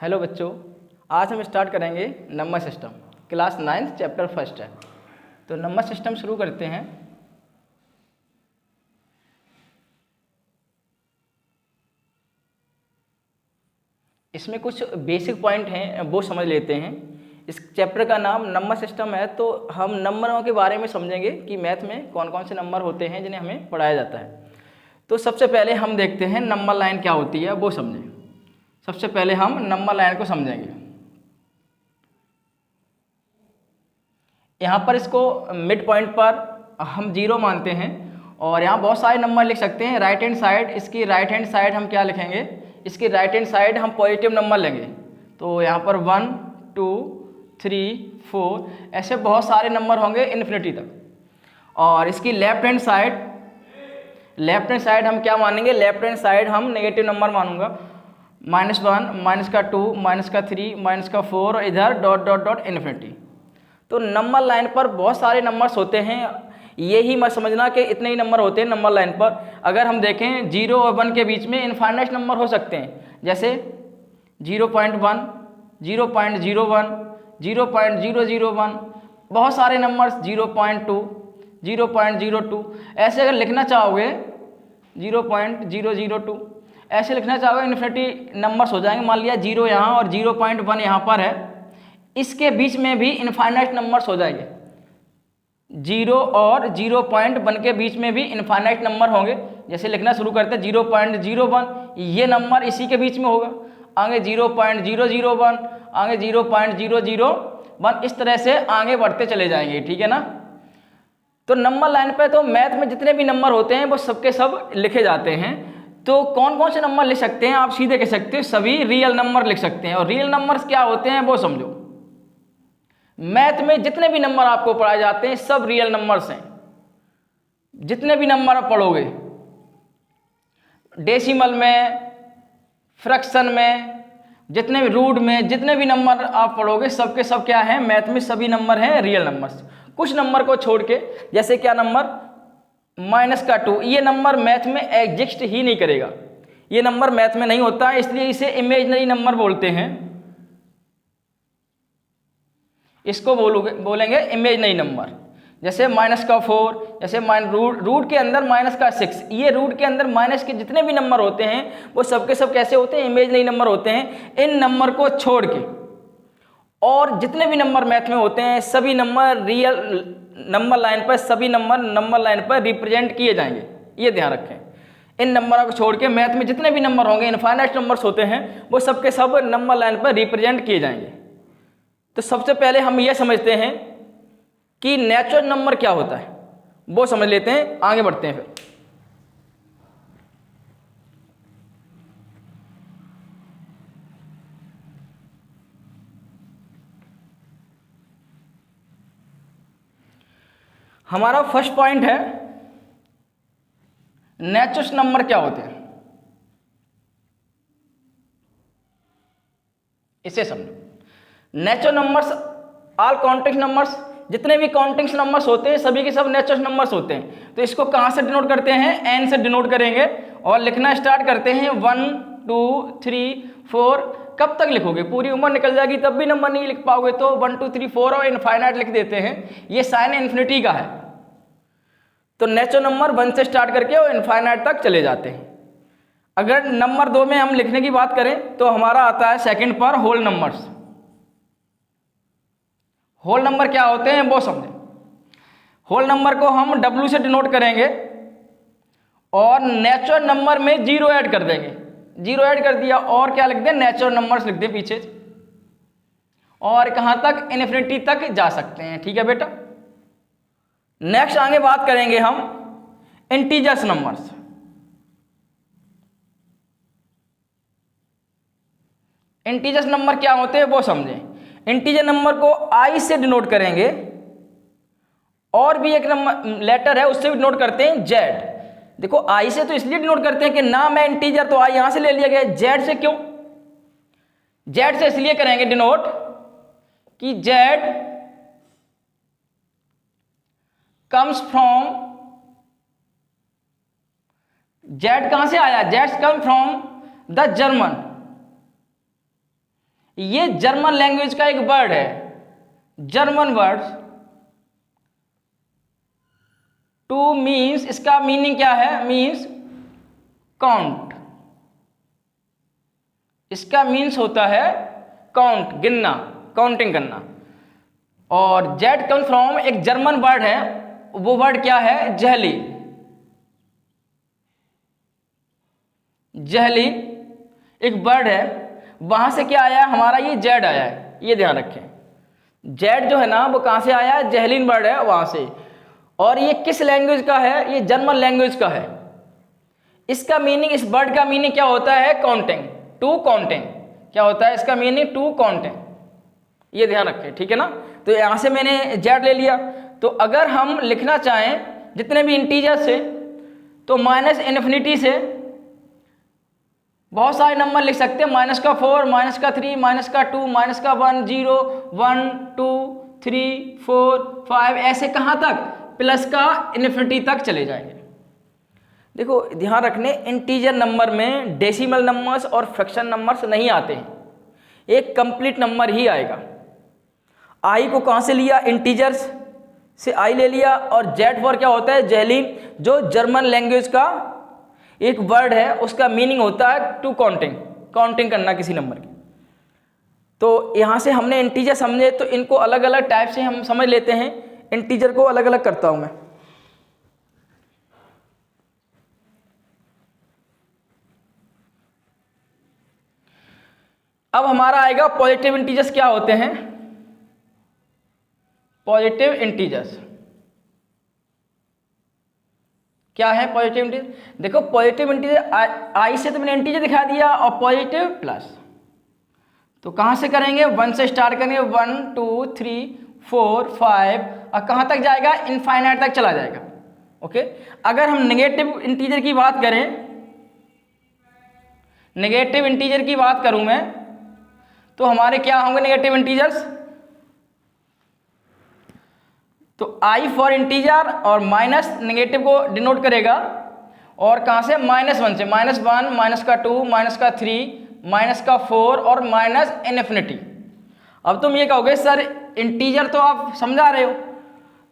Hello बच्चों, आज हम स्टार्ट करेंगे number system. Class 9 chapter first है, तो नंबर सिस्टम शुरू करते हैं। इसमें कुछ बेसिक पॉइंट हैं, वो समझ लेते हैं। इस चैप्टर का नाम नंबर सिस्टम है, तो हम नंबरों के बारे में समझेंगे कि मैथ में कौन कौन से नंबर होते हैं जिन्हें हमें पढ़ाया जाता है। तो सबसे पहले हम देखते हैं नंबर लाइन क्या होती है, वो समझें। सबसे पहले हम नंबर लाइन को समझेंगे। यहाँ पर इसको मिड पॉइंट पर हम 0 मानते हैं और यहाँ बहुत सारे नंबर लिख सकते हैं। राइट हैंड साइड, इसकी राइट हैंड साइड हम क्या लिखेंगे, इसकी राइट हैंड साइड हम पॉजिटिव नंबर लेंगे। तो यहाँ पर 1 2 3 4 ऐसे बहुत सारे नंबर होंगे इन्फिनिटी तक। और इसकी लेफ्ट हैंड साइड हम क्या मानेंगे, लेफ्ट हैंड साइड हम नेगेटिव नंबर मानूंगा। -1 -2 -3 -4 और इधर डॉट डॉट डॉट इन्फिनिटी। तो नंबर लाइन पर बहुत सारे नंबर्स होते हैं, ये ही मत समझना कि इतने ही नंबर होते हैं नंबर लाइन पर। अगर हम देखें 0 और 1 के बीच में इनफाइनाइट नंबर हो सकते हैं, जैसे 0.1 0.01 0.001, बहुत सारे नंबर्स 0.2 0.02। ऐसे अगर लिखना चाहोगे 0.002 ऐसे लिखना चाहोगे, इन्फिनिटी नंबर्स हो जाएंगे। मान लिया 0 यहाँ और 0.1 यहाँ पर है, इसके बीच में भी इनफाइनाइट नंबर्स हो जाएंगे। 0 और 0.1 के बीच में भी इनफाइनाइट नंबर होंगे। जैसे लिखना शुरू करते हैं 0.01, ये नंबर इसी के बीच में होगा। आगे 0.001, आगे 0.001, इस तरह से आगे बढ़ते चले जाएंगे, ठीक है ना। तो नंबर लाइन पे तो मैथ में जितने भी नंबर होते हैं वो सबके सब लिखे जाते हैं। तो कौन कौन से नंबर लिख सकते हैं, आप सीधे कह सकते हो सभी रियल नंबर लिख सकते हैं। और रियल नंबर्स क्या होते हैं वो समझो। मैथ में जितने भी नंबर आपको पढ़ाए जाते हैं सब रियल नंबर्स हैं। जितने भी नंबर आप पढ़ोगे, डेसिमल में, फ्रैक्शन में, जितने भी रूट में, जितने भी नंबर आप पढ़ोगे सबके सब क्या है, मैथ में सभी नंबर हैं रियल नंबर्स। कुछ नंबर को छोड़ के, जैसे क्या नंबर -2, ये नंबर मैथ में एग्जिस्ट ही नहीं करेगा। ये नंबर मैथ में नहीं होता है, इसलिए इसे इमेजिनरी नंबर बोलते हैं। इसको बोलेंगे इमेजिनरी नंबर। जैसे -4, जैसे रूट के अंदर -6, ये रूट के अंदर माइनस के जितने भी नंबर होते हैं वो सबके सब कैसे होते हैं, इमेजिनरी नंबर होते हैं। इन नंबर को छोड़ के और जितने भी नंबर मैथ में होते हैं सभी नंबर रियल नंबर लाइन पर, सभी नंबर लाइन पर रिप्रेजेंट किए जाएंगे, ये ध्यान रखें। इन नंबरों को छोड़ के मैथ में जितने भी नंबर होंगे, इनफाइनाइट नंबर्स होते हैं, वो सबके सब नंबर लाइन पर रिप्रेजेंट किए जाएंगे। तो सबसे पहले हम यह समझते हैं कि नेचुरल नंबर क्या होता है, वो समझ लेते हैं, आगे बढ़ते हैं फिर। हमारा फर्स्ट पॉइंट है नेचुरल नंबर क्या होते हैं, इसे समझो। Natural numbers all counting numbers, जितने भी काउंटिंग नंबर्स होते हैं सभी के सब नेचुरल नंबर्स होते हैं। तो इसको कहाँ से डिनोट करते हैं, एन से डिनोट करेंगे और लिखना स्टार्ट करते हैं 1 2 3 4। कब तक लिखोगे, पूरी उम्र निकल जाएगी तब भी नंबर नहीं लिख पाओगे, तो 1 2 3 4 और इनफाइनाइट लिख देते हैं। ये साइन इन्फिनिटी का है। तो नेचुरल नंबर 1 से स्टार्ट करके और इनफाइनाइट तक चले जाते हैं। अगर नंबर 2 में हम लिखने की बात करें तो हमारा आता है सेकंड पर होल नंबर्स। होल नंबर क्या होते हैं वो समझें। होल नंबर को हम W से डिनोट करेंगे और नेचुरल नंबर में 0 ऐड कर देंगे। 0 ऐड कर दिया और क्या लिख दें, नेचुरल नंबर्स लिख दें पीछे, और कहां तक, इन्फिनिटी तक जा सकते हैं, ठीक है बेटा। नेक्स्ट आगे बात करेंगे हम इंटीजर्स नंबर्स। इंटीजर्स नंबर क्या होते हैं वो समझें। इंटीजर नंबर को I से डिनोट करेंगे और भी एक नंबर लेटर है उससे भी डिनोट करते हैं Z। देखो I से तो इसलिए डिनोट करते हैं कि नाम है इंटीजर, तो I यहां से ले लिया गया। Z से क्यों, Z से इसलिए करेंगे डिनोट कि Z कम्स फ्रॉम, Z कहां से आया, Z come from the German. ये जर्मन लैंग्वेज का एक वर्ड है, जर्मन वर्ड। टू मीन्स, इसका मीनिंग क्या है? Means count. इसका मीन्स होता है काउंट, गिनना, काउंटिंग करना। और जेड कम फ्रॉम एक जर्मन वर्ड है, वो वर्ड क्या है? जहली। जहली एक वर्ड है, वहां से क्या आया? हमारा ये जेड आया है, ये ध्यान रखें। जेड जो है ना वो कहां से आया है? जहलीन वर्ड है वहां से। और ये किस लैंग्वेज का है? ये जर्मन लैंग्वेज का है। इसका मीनिंग, इस वर्ड का मीनिंग क्या होता है? Counting, to counting. क्या होता है इसका मीनिंग? To counting. ये ध्यान रखें, ठीक है ना। तो यहां से मैंने जेड ले लिया। तो अगर हम लिखना चाहें जितने भी इंटीजर से, तो माइनस इन्फिनिटी से बहुत सारे नंबर लिख सकते हैं। -4, -3, -2, -1, 0, 1, 2, 3, 4, 5, ऐसे कहाँ तक? प्लस का इन्फिनिटी तक चले जाएंगे। देखो ध्यान रखने, इंटीजर नंबर में डेसिमल नंबर्स और फ्रैक्शन नंबर्स नहीं आते हैं, एक कंप्लीट नंबर ही आएगा। आई को कहाँ से लिया? इंटीजर्स से आई ले लिया। और जेड फॉर क्या होता है? जहलीन, जो जर्मन लैंग्वेज का एक वर्ड है, उसका मीनिंग होता है टू काउंटिंग, काउंटिंग करना किसी नंबर की। तो यहाँ से हमने इंटीजर समझे, तो इनको अलग अलग टाइप से हम समझ लेते हैं। इंटीजर को अलग अलग करता हूं मैं। अब हमारा आएगा पॉजिटिव इंटीजर्स क्या होते हैं? पॉजिटिव इंटीजर्स क्या है? पॉजिटिव इंटीजर, देखो पॉजिटिव इंटीजर आई से तो मैंने इंटीजर दिखा दिया, और पॉजिटिव प्लस तो कहां से करेंगे? 1 से स्टार्ट करेंगे, 1, 2, 3, 4, 5, और कहां तक जाएगा? इनफाइनाइट तक चला जाएगा। ओके। अगर हम नेगेटिव इंटीजर की बात करें, नेगेटिव इंटीजर की बात करूं मैं, तो हमारे क्या होंगे नेगेटिव इंटीजर्स? तो आई फॉर इंटीजर और माइनस नेगेटिव को डिनोट करेगा, और कहां से? -1 से, -1, -2, -3, -4 और माइनस इनफिनिटी। अब तुम ये कहोगे सर इंटीजर तो आप समझा रहे हो,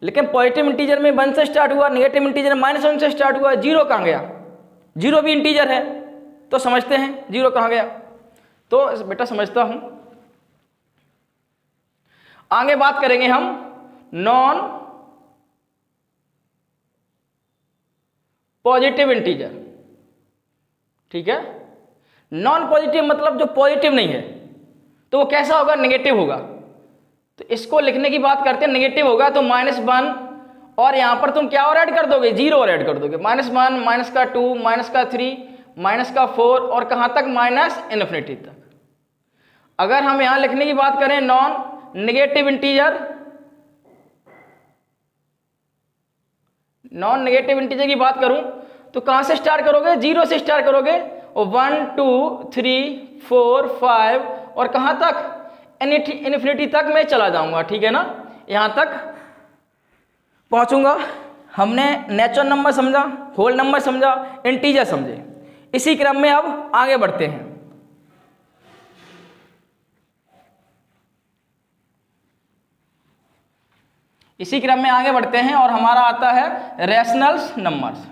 लेकिन पॉजिटिव इंटीजर में 1 से स्टार्ट हुआ, नेगेटिव इंटीजर में -1 से स्टार्ट हुआ, जीरो कहाँ गया? जीरो भी इंटीजर है, तो समझते हैं जीरो कहाँ गया। तो बेटा समझता हूं। आगे बात करेंगे हम नॉन पॉजिटिव इंटीजर, ठीक है। नॉन पॉजिटिव मतलब जो पॉजिटिव नहीं है, तो वो कैसा होगा? नेगेटिव होगा। तो इसको लिखने की बात करते हैं, नेगेटिव होगा तो -1, और यहां पर तुम क्या और ऐड कर दोगे? जीरो और ऐड कर दोगे। -1, -2, -3, -4 और कहां तक? माइनस इनफिनिटी तक। अगर हम यहां लिखने की बात करें non negative integer, non negative integer की बात करूं तो कहां से स्टार्ट करोगे? जीरो से स्टार्ट करोगे, और 1, 2, 3, 4, 5 और कहां तक? इन्फिनिटी तक मैं चला जाऊंगा, ठीक है ना। यहां तक पहुंचूंगा। हमने नेचुरल नंबर समझा, होल नंबर समझा, इंटीजर समझे। इसी क्रम में अब आगे बढ़ते हैं। इसी क्रम में आगे बढ़ते हैं और हमारा आता है रैशनल्स नंबर्स।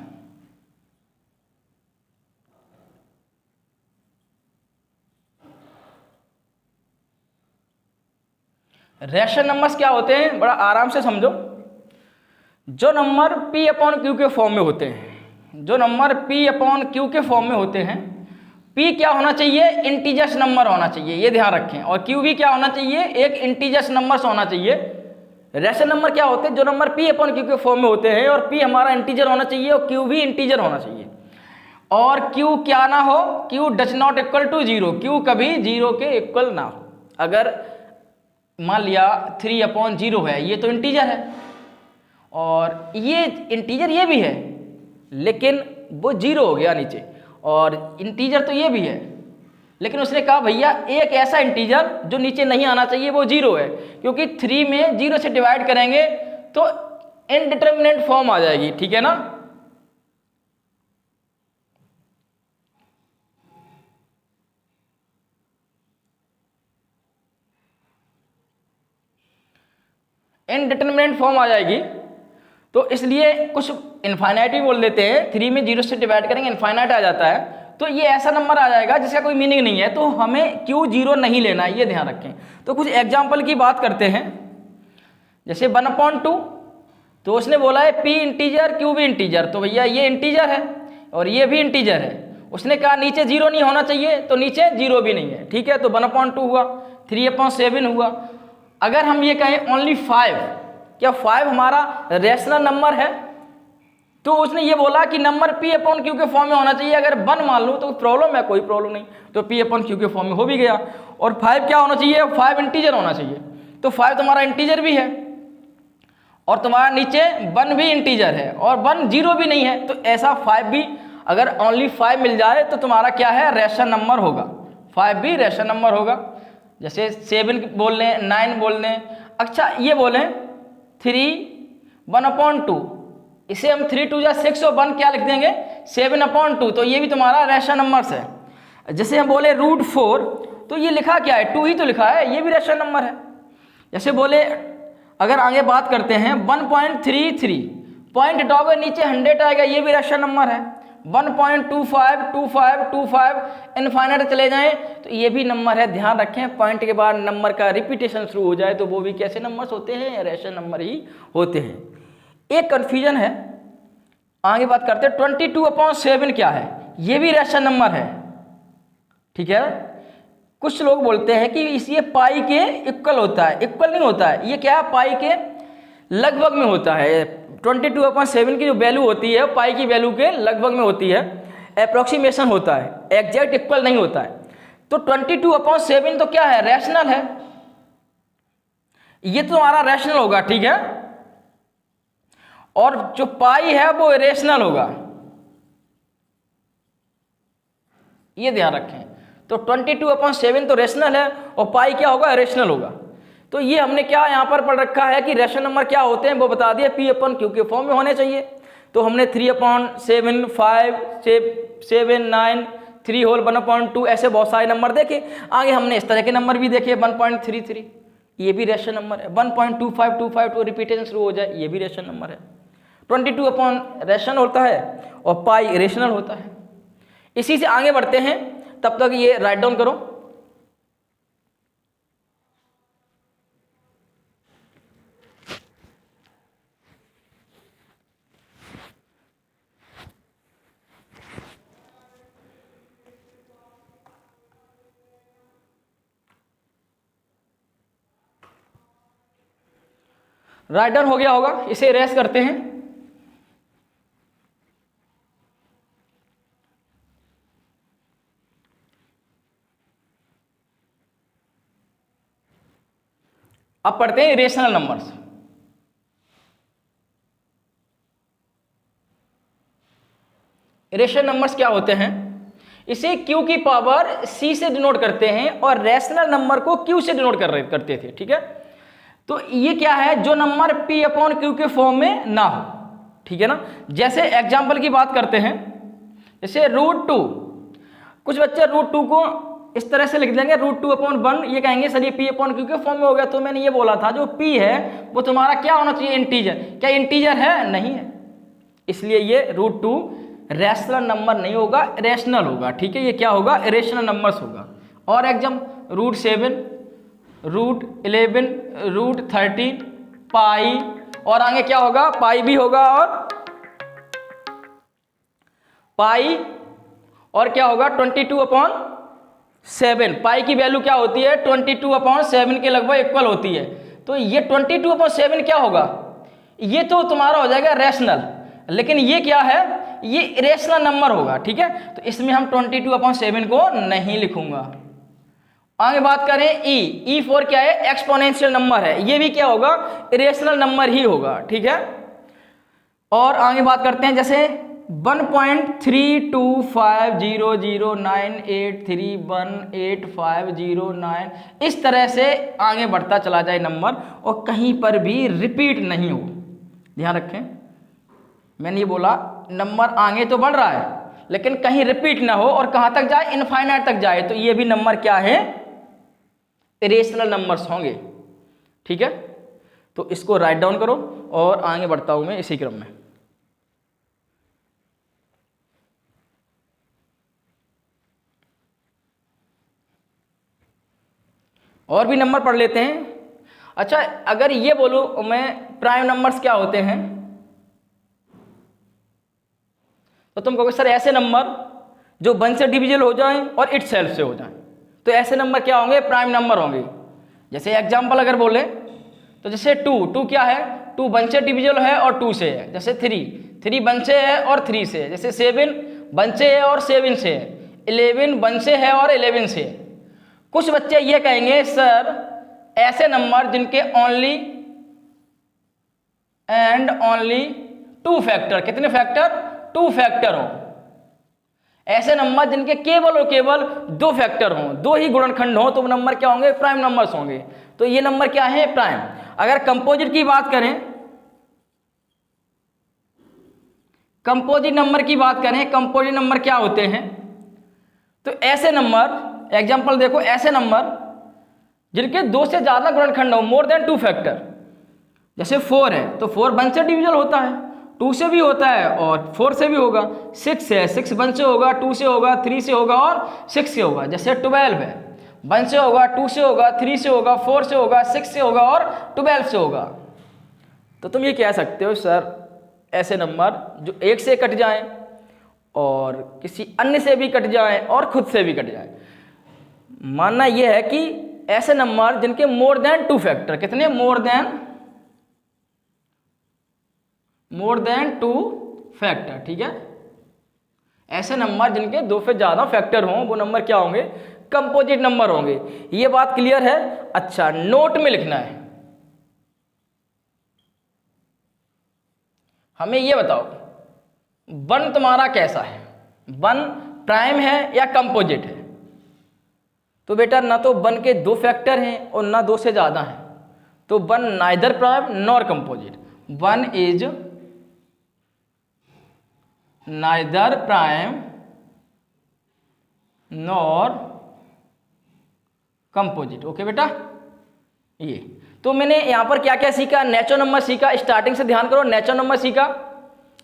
रैशनल नंबर्स क्या होते हैं? बड़ा आराम से समझो। जो नंबर P/Q के फॉर्म में होते हैं, जो नंबर P/Q के फॉर्म में होते हैं, P क्या होना चाहिए? इंटीजर्स नंबर होना चाहिए, ये ध्यान रखें। और Q भी क्या होना चाहिए? एक इंटीजर्स नंबर होना चाहिए। रैशनल नंबर क्या होते हैं? जो नंबर P/Q के फॉर्म में होते हैं, और P हमारा इंटीजर होना चाहिए और Q भी इंटीजर होना चाहिए। और Q क्या ना हो? Q does not equal to zero, Q कभी जीरो के इक्वल ना हो। अगर मान लिया 3/0 है, ये तो इंटीजर है, और ये इंटीजर ये भी है, लेकिन वो जीरो हो गया नीचे। और इंटीजर तो ये भी है, लेकिन उसने कहा भैया एक ऐसा इंटीजर जो नीचे नहीं आना चाहिए वो जीरो है, क्योंकि 3 में जीरो से डिवाइड करेंगे तो इनडिटर्मिनेट फॉर्म आ जाएगी, ठीक है ना। इनडिटरमिनेट फॉर्म आ जाएगी। तो इसलिए कुछ इनफाइनाइट भी बोल देते हैं, 3 में 0 से डिवाइड करेंगे इनफाइनाइट आ जाता है, तो ये ऐसा नंबर आ जाएगा जिसका कोई मीनिंग नहीं है, तो हमें क्यू 0 नहीं लेना है, ये ध्यान रखें। तो कुछ एग्जाम्पल की बात करते हैं, जैसे 1/2, तो उसने बोला है p इंटीजर q भी इंटीजर, तो भैया ये इंटीजर है और ये भी इंटीजर है। उसने कहा नीचे 0 नहीं होना चाहिए, तो नीचे 0 भी नहीं है, ठीक है। तो 1/2 हुआ, 3/7 हुआ। अगर हम ये कहें ओनली 5, क्या 5 हमारा रैशनल नंबर है, तो उसने ये बोला कि नंबर p/q के फॉर्म में होना चाहिए। अगर 1 मान लूँ तो प्रॉब्लम है, कोई प्रॉब्लम नहीं, तो p/q के फॉर्म में हो भी गया। और 5 क्या होना चाहिए, 5 इंटीजर होना चाहिए, तो 5 तुम्हारा इंटीजर भी है और तुम्हारा नीचे 1 भी इंटीजर है और 1 0 भी नहीं है, तो ऐसा 5 भी अगर ओनली 5 मिल जाए तो तुम्हारा क्या है, रैशनल नंबर होगा, 5 भी रैशनल नंबर होगा। जैसे 7 बोल लें, 9 बोल लें। अच्छा ये बोलें 3/1/2, इसे हम 3 2 6 और 1 क्या लिख देंगे, 7/2, तो ये भी तुम्हारा रैशनल नंबर्स है। जैसे हम बोले √4, तो ये लिखा क्या है, 2 ही तो लिखा है, ये भी रैशनल नंबर है। जैसे बोले अगर आगे बात करते हैं 1.33, पॉइंट हटाओगे नीचे 100 आएगा, ये भी रैशनल नंबर है। 1.25 25 25 इनफाइनाइट चले जाएं तो ये भी नंबर है। ध्यान रखें, पॉइंट के बाद नंबर का रिपीटेशन शुरू हो जाए तो वो भी कैसे नंबर्स होते हैं, रैशनल नंबर ही होते हैं। एक कन्फ्यूजन है, आगे बात करते हैं 22/7 क्या है, ये भी रैशनल नंबर है, ठीक है। कुछ लोग बोलते हैं कि ये पाई के इक्वल होता है, इक्वल नहीं होता है, ये क्या है, पाई के लगभग में होता है। 22/7 की जो वैल्यू होती है पाई की वैल्यू के लगभग में होती है, अप्रोक्सीमेशन होता है, एग्जैक्ट इक्वल नहीं होता है। तो 22/7 तो क्या है, रैशनल है, ये तो हमारा रैशनल होगा, ठीक है। और जो पाई है वो इरेशनल होगा, ये ध्यान रखें। तो 22/7 तो रैशनल है और पाई क्या होगा, इरेशनल होगा। तो ये हमने क्या यहाँ पर पढ़ रखा है कि रैशनल नंबर क्या होते हैं, वो बता दिया, p/q के फॉर्म में होने चाहिए। तो हमने 3/7 5 7 9 3 होल 1/2 ऐसे बहुत सारे नंबर देखे। आगे हमने इस तरह के नंबर भी देखे, 1.33, ये भी रैशनल नंबर है। 1.25 तो रिपीटेशन शुरू हो जाए, ये भी रैशनल नंबर है। 22 रैशनल होता है और पाई इरेशनल होता है। इसी से आगे बढ़ते हैं, तब तक ये राइट डाउन करो। राइट डाउन हो गया होगा, इसे रेस करते हैं। अब पढ़ते हैं इरेशनल नंबर्स। इरेशनल नंबर्स क्या होते हैं, इसे q की पावर c से डिनोट करते हैं और रैशनल नंबर को q से डिनोट करते थे, ठीक है। तो ये क्या है, जो नंबर p/q के फॉर्म में ना हो, ठीक है ना। जैसे एग्जांपल की बात करते हैं, जैसे √2, कुछ बच्चे √2 को इस तरह से लिख देंगे, √2/1, ये कहेंगे सर ये p/q के फॉर्म में हो गया। तो मैंने ये बोला था जो p है वो तुम्हारा क्या होना चाहिए, इंटीजर। क्या इंटीजर है, नहीं है, इसलिए ये √2 रैशनल नंबर नहीं होगा, इरेशनल होगा, ठीक है। ये क्या होगा, इरेशनल नंबर्स होगा। और एग्जाम √7 √11 √13 पाई, और आगे क्या होगा, पाई भी होगा और पाई, और क्या होगा 22/7। पाई की वैल्यू क्या होती है, 22/7 के लगभग इक्वल होती है। तो ये 22/7 क्या होगा, ये तो तुम्हारा हो जाएगा रैशनल, लेकिन ये क्या है, ये इरेशनल नंबर होगा, ठीक है। तो इसमें हम 22/7 को नहीं लिखूंगा। आगे बात करें ई फॉर क्या है, एक्सपोनेंशियल नंबर है, ये भी क्या होगा, इरेशनल नंबर ही होगा, ठीक है। और आगे बात करते हैं, जैसे 1.325098318509, इस तरह से आगे बढ़ता चला जाए नंबर और कहीं पर भी रिपीट नहीं हो। ध्यान रखें, मैंने ये बोला नंबर आगे तो बढ़ रहा है लेकिन कहीं रिपीट ना हो, और कहाँ तक जाए, इनफाइनाइट तक जाए, तो ये भी नंबर क्या है, इरेशनल नंबर्स होंगे, ठीक है। तो इसको राइट डाउन करो और आगे बढ़ता हूं मैं इसी क्रम में। और भी नंबर पढ़ लेते हैं। अच्छा, अगर ये बोलूं मैं प्राइम नंबर्स क्या होते हैं, तो तुम कहोगे सर ऐसे नंबर जो 1 से डिविजिबल हो जाएं और इट सेल्फ से हो जाएं, तो ऐसे नंबर क्या होंगे, प्राइम नंबर होंगे। जैसे एग्जांपल अगर बोले तो जैसे 2 क्या है, 2 1 से डिविजिबल है और 2 से है। जैसे 3 1 से है और 3 से है। जैसे 7 1 से है और 7 से है। 11 1 से है और 11 से है। कुछ बच्चे ये कहेंगे सर ऐसे नंबर जिनके ओनली एंड ओनली 2 फैक्टर, कितने फैक्टर, 2 फैक्टर हो। ऐसे नंबर जिनके केवल और केवल 2 फैक्टर हों, 2 ही गुणनखंड हों, तो वो नंबर क्या होंगे, प्राइम नंबर्स होंगे। तो ये नंबर क्या है, प्राइम। अगर कंपोजिट की बात करें, कंपोजिट नंबर की बात करें, कंपोजिट नंबर क्या होते हैं, तो ऐसे नंबर, एग्जांपल देखो, ऐसे नंबर जिनके 2 से ज्यादा गुणनखंड हो, मोर देन 2 फैक्टर। जैसे 4 है तो 4 1 से डिविजिबल होता है, 2 से भी होता है और 4 से भी होगा। 6 है, 6 1 से होगा, 2 से होगा, 3 से होगा और 6 से होगा। जैसे 12 है, 1 से होगा, 2 से होगा, 3 से होगा, 4 से होगा, 6 से होगा और 12 से होगा। तो तुम ये कह सकते हो सर ऐसे नंबर जो 1 से कट जाएं और किसी अन्य से भी कट जाएं और खुद से भी कट जाएं। मानना यह है कि ऐसे नंबर जिनके मोर देन 2 फैक्टर, कितने, मोर देन 2 फैक्टर, ठीक है। ऐसे नंबर जिनके 2 से ज्यादा फैक्टर हों वो नंबर क्या होंगे, कंपोजिट नंबर होंगे। ये बात क्लियर है। अच्छा, नोट में लिखना है, हमें ये बताओ 1 तुम्हारा कैसा है, 1 प्राइम है या कंपोजिट है। तो बेटा ना तो 1 के 2 फैक्टर हैं और ना 2 से ज्यादा हैं, तो 1 neither prime nor composite. 1 is neither prime nor composite. Okay बेटा, ये तो मैंने यहां पर क्या क्या सीखा, नेचुरल नंबर सीखा, स्टार्टिंग से ध्यान करो, नेचुरल नंबर सीखा,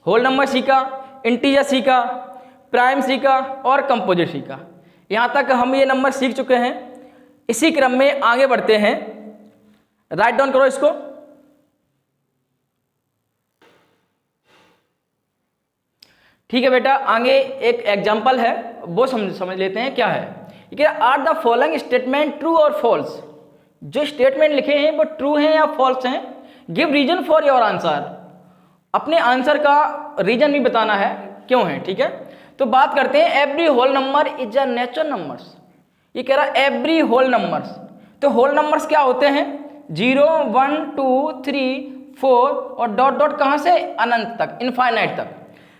होल नंबर सीखा, इंटीजर सीखा, प्राइम सीखा और कंपोजिट सीखा। यहां तक हम ये नंबर सीख चुके हैं। इसी क्रम में आगे बढ़ते हैं, राइट डाउन करो इसको। ठीक है बेटा, आगे एक एग्जांपल है वो समझ लेते हैं क्या है। Are the following statement true और फॉल्स। जो स्टेटमेंट लिखे हैं वो ट्रू हैं या फॉल्स हैं। Give reason for your answer. अपने आंसर का रीजन भी बताना है क्यों है, ठीक है। तो बात करते हैं, every whole number is a natural numbers. ये कह रहा है एवरी होल नंबर्स। तो होल नंबर्स क्या होते हैं, 0 1 2 3 4 और डॉट डॉट कहां से, अनंत तक, इनफाइनाइट तक।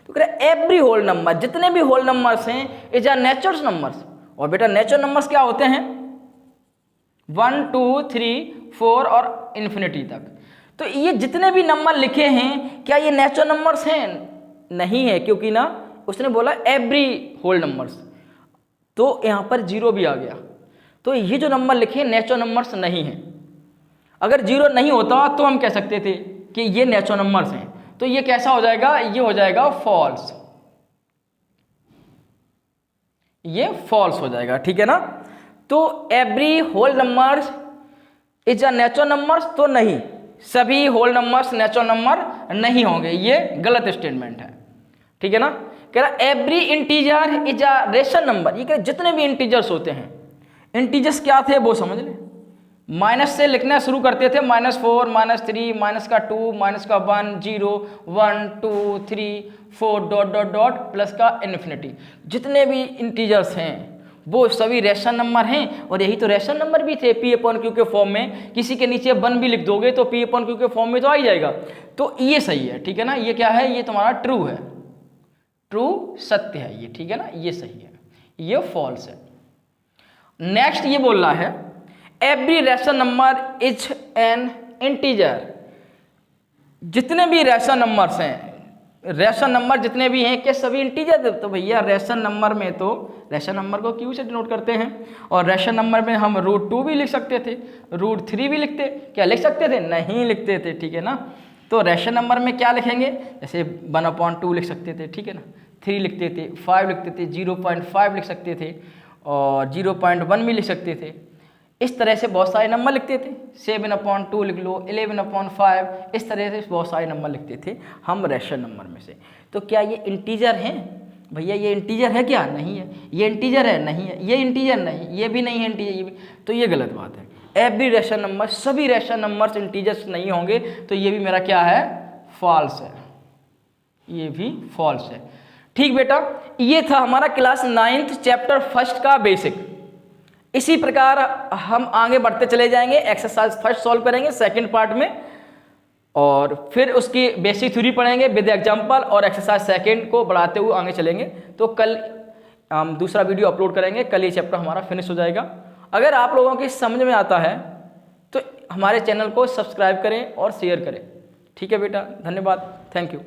तो कह रहा है एवरी होल नंबर, जितने भी होल नंबर्स हैं इज अ नेचुरल नंबर्स। और बेटा नेचुरल नंबर्स क्या होते हैं, 1 2 3 4 और इन्फिनिटी तक। तो ये जितने भी नंबर लिखे हैं क्या ये नेचुरल नंबर्स हैं, नहीं है, क्योंकि ना उसने बोला एवरी होल नंबर्स, तो यहां पर 0 भी आ गया। तो ये जो नंबर लिखे नेचुरल नंबर्स नहीं है। अगर 0 नहीं होता तो हम कह सकते थे कि ये नेचुरल नंबर्स हैं। तो ये कैसा हो जाएगा, ये हो जाएगा फॉल्स, ये फॉल्स हो जाएगा, ठीक है ना। तो every whole numbers is a natural numbers, तो नहीं, सभी होल नंबर्स नेचुरल नंबर नहीं होंगे, ये गलत स्टेटमेंट है, ठीक है ना। कह रहा every integer is a rational number. ये कह जितने भी इंटीजर्स होते हैं, इंटीजर्स क्या थे वो समझ लें। माइनस से लिखना शुरू करते थे, -4 -3 माइनस का 2 माइनस का 1 0 1 2 3 4 डॉट डॉट डॉट प्लस का इन्फिनिटी। जितने भी इंटीजर्स हैं वो सभी रेशनल नंबर हैं, और यही तो रेशनल नंबर भी थे P/Q के फॉर्म में। किसी के नीचे 1 भी लिख दोगे तो P/Q के फॉर्म में तो आ ही जाएगा। तो ये सही है, ठीक है ना। ये क्या है, ये तुम्हारा ट्रू है, ट्रू सत्य है ये, ठीक है ना, ये सही है, ये फॉल्स है। नेक्स्ट ये बोल रहा है every rational number is an integer. जितने भी रेशनल नंबर्स हैं रेशन नंबर जितने भी हैं क्या सभी इंटीजर? तो भैया रेशन नंबर में तो रेशन नंबर को क्यू से डिनोट करते हैं, और रेशन नंबर में हम √2 भी लिख सकते थे, √3 भी लिखते, क्या लिख सकते थे? नहीं लिखते थे, ठीक है ना। तो रेशन नंबर में क्या लिखेंगे? जैसे 1/2 लिख सकते थे, ठीक है ना, 3 लिखते थे, 5 लिखते थे, 0.5 लिख सकते थे, और 0.1 भी लिख सकते थे। इस तरह से बहुत सारे नंबर लिखते थे, 7/2 लिख लो, 11/5, इस तरह से बहुत सारे नंबर लिखते थे हम रेशन नंबर में से। तो क्या ये इंटीजर हैं? भैया ये इंटीजर है क्या? नहीं है। ये इंटीजर है? नहीं है। ये इंटीजर नहीं, ये भी नहीं है इंटीजर, ये भी, तो ये गलत बात है। एवरी रेशन नंबर, सभी रेशन नंबर्स इंटीजर्स नहीं होंगे, तो ये भी मेरा क्या है? फॉल्स है, ये भी फॉल्स है। ठीक बेटा, ये था हमारा क्लास 9th चैप्टर 1 का बेसिक। इसी प्रकार हम आगे बढ़ते चले जाएंगे, एक्सरसाइज 1 सॉल्व करेंगे सेकंड पार्ट में, और फिर उसकी बेसिक थ्योरी पढ़ेंगे विद एग्जांपल, और एक्सरसाइज सेकंड को बढ़ाते हुए आगे चलेंगे। तो कल हम दूसरा वीडियो अपलोड करेंगे, कल ये चैप्टर हमारा फिनिश हो जाएगा। अगर आप लोगों की समझ में आता है तो हमारे चैनल को सब्सक्राइब करें और शेयर करें। ठीक है बेटा, धन्यवाद, थैंक यू।